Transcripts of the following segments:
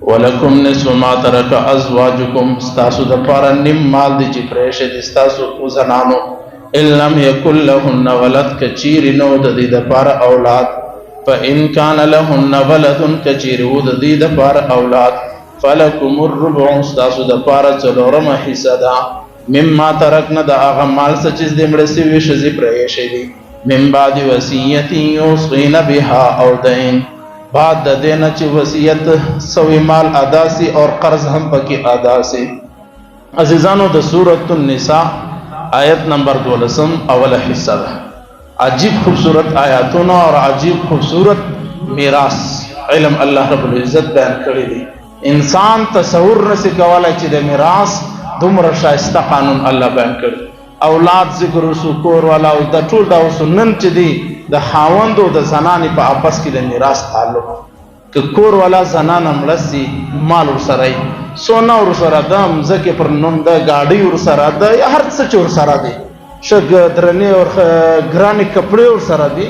ولکم نصف ما ترک ازواجکم ستاسو د پاره نیم مال دی چې پرېښی دی ستاسو زنانو ان لم یکن لهن ولد کچیر نو د دې د پاره اولاد فإن كان لهن ولد کچیر و د دې د پاره اولاد فلکم الربع ستاسو د پاره څلورمه حصہ ده مما ترکنا د هغه مال څه چې د مړه سوي ښځې پرېښی دی من بعد وصیت یوصین بها او دین بعد د دینه چې وصیت سوی مال ادا سی اور قرض هم پکې ادا سی. عزیزانو د سورۃ النساء آیت نمبر 12 اوله حصہ ده. عجیب خوبصورت آیاتونه اور عجیب خوبصورت میراث علم الله رب العزت بیان کړی دی. انسان تصور نشي کولای چې د میراث دومره شایسته قانون الله بیان کړی. اولاد ذکر وسو کور والا او د ټول دا وسنن چې دی د خاوند او د زنانې په आपस کې د میراث تعلق ک کور والا زنانه ملسي مال ورسره سونا ورسره د مزکه پر نوم د گاډي ورسره د هر څه چور سره دی شګ درنه او ګرانې کپڑے ورسره دی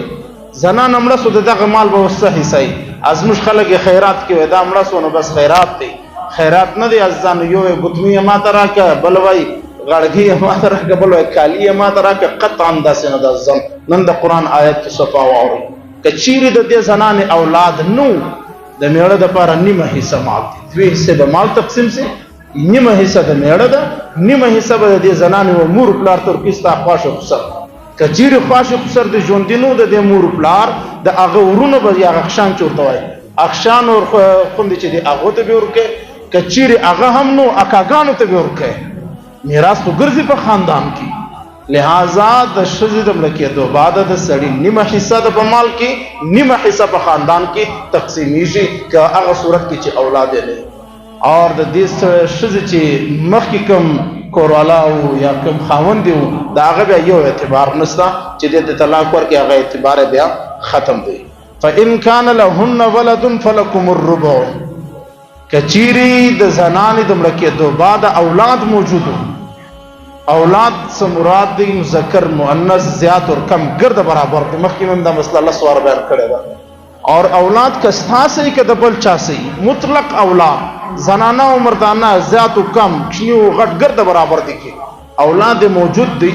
زنانه ملسو دغه مال به وسه حصہ ازمش خلک خیرات کې دا ملسو نو بس خیرات دی خیرات نه دی ازان یو ګتمی ما تراکه بلوي غړګي ما تراکه بلوي کالی ما تراکه قطعا داسې نه د ځم نن د قران آیت کې صفا واوري کچيري د دې زنانه اولاد نو د میړه د پاره نیمه حصہ مال دي دوی حصے به مال تقسیم سي نیمه حصہ د میړه ده نیمه حصہ به د زنانه او مور پلار تر کیستا خواشه خسر کچيري خواشه خسر د ژوند دینو د مور پلار د هغه ورونو به یا غخشان چورته وای اخشان اور خوند چې دی هغه ته به ورکه کچيري هغه هم نو اکاګانو ته به ورکه میراث په ګرځي په خاندان کې لہذا د شذ د ملکیت او بعد د سړی نیمه حصہ د مال کې نیمه حصہ په خاندان کې تقسیمی شي که هغه صورت کې چې اولاد نه اور د دې شذ چې مخکې کم کوروالا او یا کم خاوند دی دا هغه بیا یو اعتبار نشته چې د طلاق ورکې هغه اعتبار بیا ختم دی. فإن كان لهن ولد فلكم الربع کچيري د زنانې د ملکیت او بعد اولاد موجود اولاد سے مراد دی مذکر مؤنث زیات اور کم گرد برابر دی مخکې من دا مسئلہ الله سوار بیان کړی دا اور اولاد کستا سے کہ دبل چا سے مطلق اولاد زنانہ و مردانہ زیات و کم کشنی و غټ گرد برابر دی کی اولاد موجود دی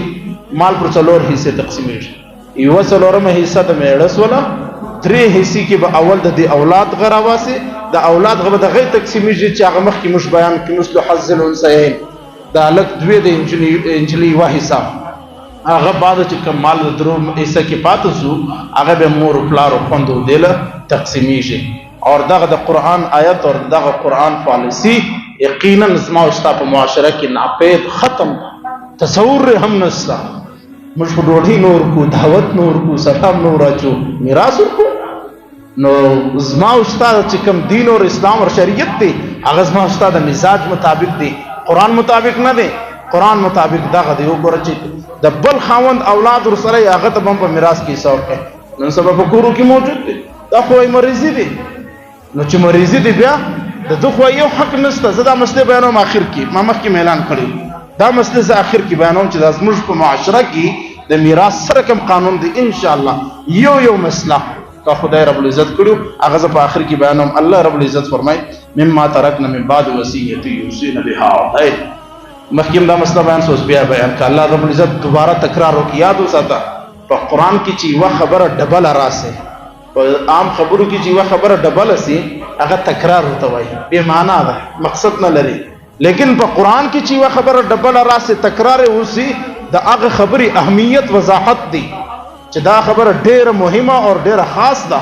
مال پر څلور حصے تقسیم شي یو څلورمه حصہ د میړس ولا درې حصے کې به اول د اولاد غراواسي د اولاد غو د غي تقسیم شي چې هغه مخکې مش بیان کې مثل حظ الانثيين دا لک دوی د انجلی واحصہ هغه بعد چې کمال درو حصہ کې پاتې شو هغه به مور پلار خوندو دله تقسیمی شي اور دغه د قران آیت اور دغه قران پالیسی یقینا اسما او په معاشره کې ناپید ختم تصور هم نشته مش په ډوډۍ نور کو دعوت نور کو سلام نور اچو میراث کو نو اسما او چې کوم دین او اسلام او شریعت دی هغه اسما او د مزاج مطابق دی قرآن مطابق نه دی قرآن مطابق دغه دی وګوره چې د بل خاوند اولاد ور سره هغه ته هم په میراث کې حساب کوي نن سبا په کورو کې موجود دی دا خو مریضی دی نو چې مریضی دی بیا د خو یو حق نشته زدا مسله بیانوم اخر کې ما مخکې اعلان کړی دا مسله ز اخر کې بیانوم چې د زموږ په معاشره کې د میراث سره کوم قانون دی ان شاء الله یو مسله کا خدای رب العزت کړو هغه په اخر کې بیانوم الله رب العزت فرمای مما ترکنا من بعد وصیت یوصین بها ای مخکیم دا مسله بیان سوس بیا بیان ک الله رب العزت دوباره تکرار وکي یاد وساته په قران کې چې وا خبره ډبل راسه په عام خبرو کې چې وا خبره ډبل سي هغه تکرار ہوتا وای به معنا ده مقصد نه لري لیکن په قران کې چې وا خبره ډبل راسه تکرار وسی د هغه خبري اهمیت وضاحت دی چې دا خبره ډیره مهمه او ډیره خاص ده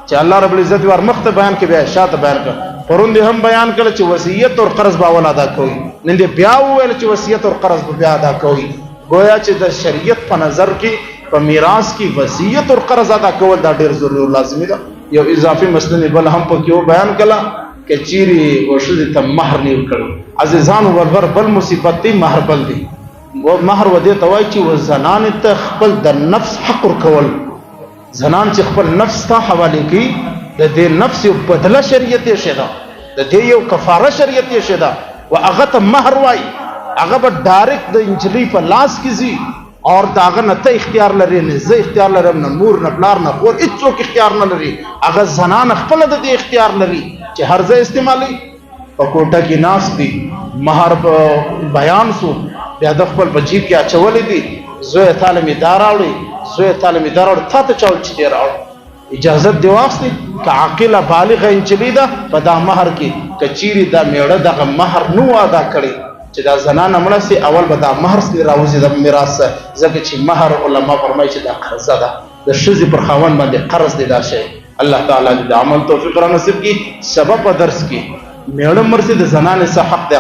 چې الله رب العزت ور مخته بیان کې بیا شاته بیان کړ پروندې هم بیان کړ چې وصیت او قرض به ول ادا کوي نن دې بیا ویل چې وصیت او قرض به بیا ادا کوي گویا چې د شریعت په نظر کې په میراث کې وصیت او قرض ادا کول دا ډیر ضروري او لازمي ده. یو اضافي مسله بل هم په کې بیان کړه چې چیرې ورشد ته مہر نه ورکړو عزیزان ورور بل مصیبت دی مہر بل دی و مہر و دې توای چې و زنان ته خپل د نفس حق ورکول زنان چې خپل نفس ته حواله کوي د دې نفس یو بدله شریعت یې شدا د دې یو کفاره شریعت یې شدا او هغه ته مہر وای هغه به ډایرکټ د انجلی په لاس کې زی اور داغه نه ته اختیار لري نه زه اختیار لرم نه مور نه پلار نه خور هیڅوک اختیار نه لري هغه زنان خپل د دې اختیار لري چې هر ځای استعمالي په کوټه کې ناست دي، مهر بیان سو، بیا د خپل په جیب کې اچولې دي، زوی تاله مې دا راوړي، زوی تاله مې دا راوړي، تا ته چا ویل چې دی راوړه؟ اجازت دې واخلې که عاقله بالغه نجلۍ ده په دا مهر کې که چیرې دا میړه دغه مهر نه و ادا کړی چې دا زنانه مړه سي، اول به دا مهر سي راوځي د میراث څخه، ځکه چې مهر علما فرمایي چې دا قرضه ده، د ښځې پر خاوند باندې قرض دی دا شی. الله تعالی دې د عمل توفیق را نصیب کړي. سبب په درس کې میړه مرسي د زنانې څخه حق دی